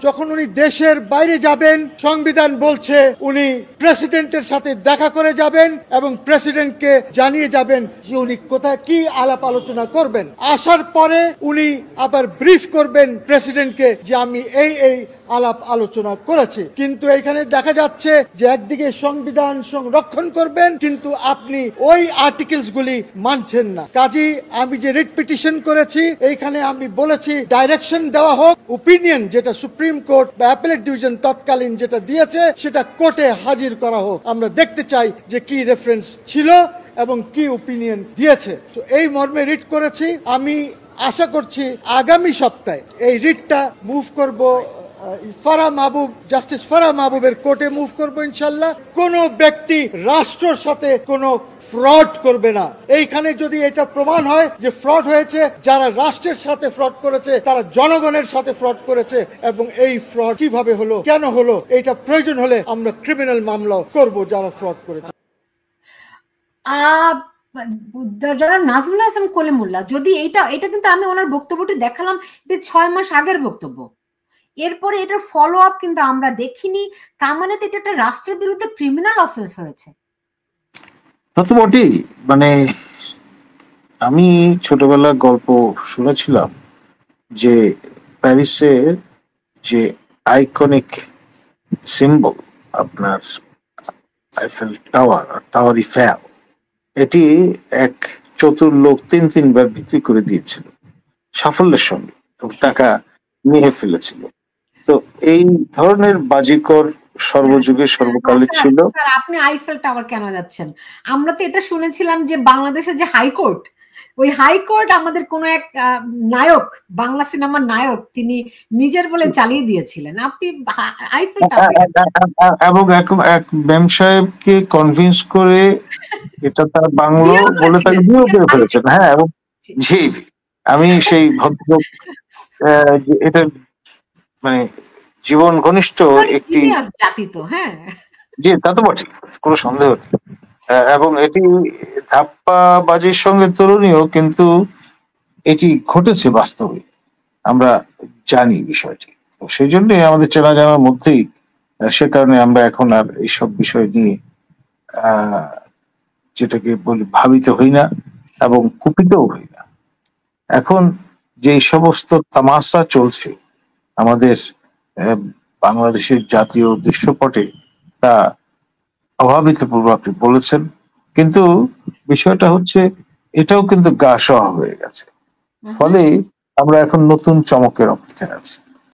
যখন উনি দেশের বাইরে যাবেন, সংবিধান বলছে উনি প্রেসিডেন্টের সাথে দেখা করে যাবেন এবং প্রেসিডেন্টকে জানিয়ে যাবেন যে উনি কোথায় কি আলাপ আলোচনা করবেন। আসার পরে উনি আবার ব্রিফ করবেন প্রেসিডেন্টকে যে আমি এই আলাপ আলোচনা করেছে। কিন্তু এখানে দেখা যাচ্ছে যে একদিকে সংবিধান সংরক্ষণ করবেন, কিন্তু আপনি ওই আর্টিকেলস গুলি মানছেন না। কাজেই আমি যে রিট পিটিশন করেছি, এইখানে আমি বলেছি ডাইরেকশন দেওয়া হোক, ওপিনিয়ন যেটা সুপ্রিম কোর্ট বা অ্যাপেলেট ডিভিশন তৎকালীন যেটা দিয়েছে সেটা কোর্টে হাজির করা হোক। আমরা দেখতে চাই যে কি রেফারেন্স ছিল এবং কি ওপিনিয়ন দিয়েছে। তো এই মর্মে রিট করেছি। আমি আশা করছি আগামী সপ্তাহে এই রিটটা মুভ করব ফারাহ মাহবুব, জাস্টিস ফারাহ মাহবুবের কোর্টে মুভ করবো ইনশাল্লাহ। কোন ব্যক্তি রাষ্ট্রের সাথে কোনো ফ্রড করবে না। এইখানে যদি এটা প্রমাণ হয় যে ফ্রড হয়েছে, যারা রাষ্ট্রের সাথে ফ্রড করেছে তারা জনগণের সাথে ফ্রড করেছে, এবং এই ফ্রড কিভাবে হলো, কেন হলো, এটা প্রয়োজন হলে আমরা ক্রিমিনাল মামলা করব যারা ফ্রড করেছে। যারা নাজমুল হাসান কলিমুল্লাহ, যদি এটা কিন্তু আমি ওনার বক্তব্যটি দেখালাম, যে 6 মাস আগের বক্তব্য, এরপরে এটার ফলো আপ কিন্তু আমরা দেখিনি। তার মানে তো এটা একটা রাষ্ট্রের বিরুদ্ধে ক্রিমিনাল অফেন্স হয়েছে। তা তো বটেই। মানে আমি ছোটবেলা গল্প শুনেছিলাম যে প্যারিসে যে আইকনিক সিম্বল আপনার আইফেল টাওয়ার ইফেল, এটি এক চতুর লোক 3-3 বার বিক্রি করে দিয়েছিল সাফল্যের সঙ্গে, টাকা নিয়ে ফেলেছিল। তো এই ধরনের বাজিকর সর্বযুগে সর্বকালে ছিল। আপনি আইফেল টাওয়ার কেন যাচ্ছেন? আমরা তো এটা শুনেছিলাম যে বাংলাদেশের যে হাইকোর্ট, ওই হাইকোর্ট আমাদের কোন এক নায়ক, বাংলা সিনেমার নায়ক, তিনি নিজের বলে চালিয়ে দিয়েছিলেন। আপনি আইফেল টাওয়ার এবং এক ম্যাম সাহেবকে কনভিন্স করে এটা তার বাংলো বলে তাকে বিয়ে করে ফেলেছেন। হ্যাঁ, এবং জি আমি সেই ভদ্রলোক, এটা মানে জীবন ঘনিষ্ঠ একটি জাতি তো। হ্যাঁ জি, তা তো বটে, কোনো সন্দেহ নেই। এবং এটি ধাপ্পাবাজির সঙ্গে তুলনীয়, কিন্তু এটি ঘটেছে বাস্তবে, আমরা জানি বিষয়টি। সেই জন্য আমাদের চেনা জানার মধ্যেই, সে কারণে আমরা এখন আর এইসব বিষয় নিয়ে যেটাকে বলি ভাবিত হই না এবং কুপিতও হই না। এখন যে সমস্ত তামাশা চলছে আমাদের বাংলাদেশের জাতীয় দৃশ্যপটে, তা অভাবিতপূর্ব আপনি বলেছেন, কিন্তু বিষয়টা হচ্ছে এটাও কিন্তু গা সওয়া হয়ে গেছে। ফলে আমরা এখন নতুন চমকের অপেক্ষায় আছি।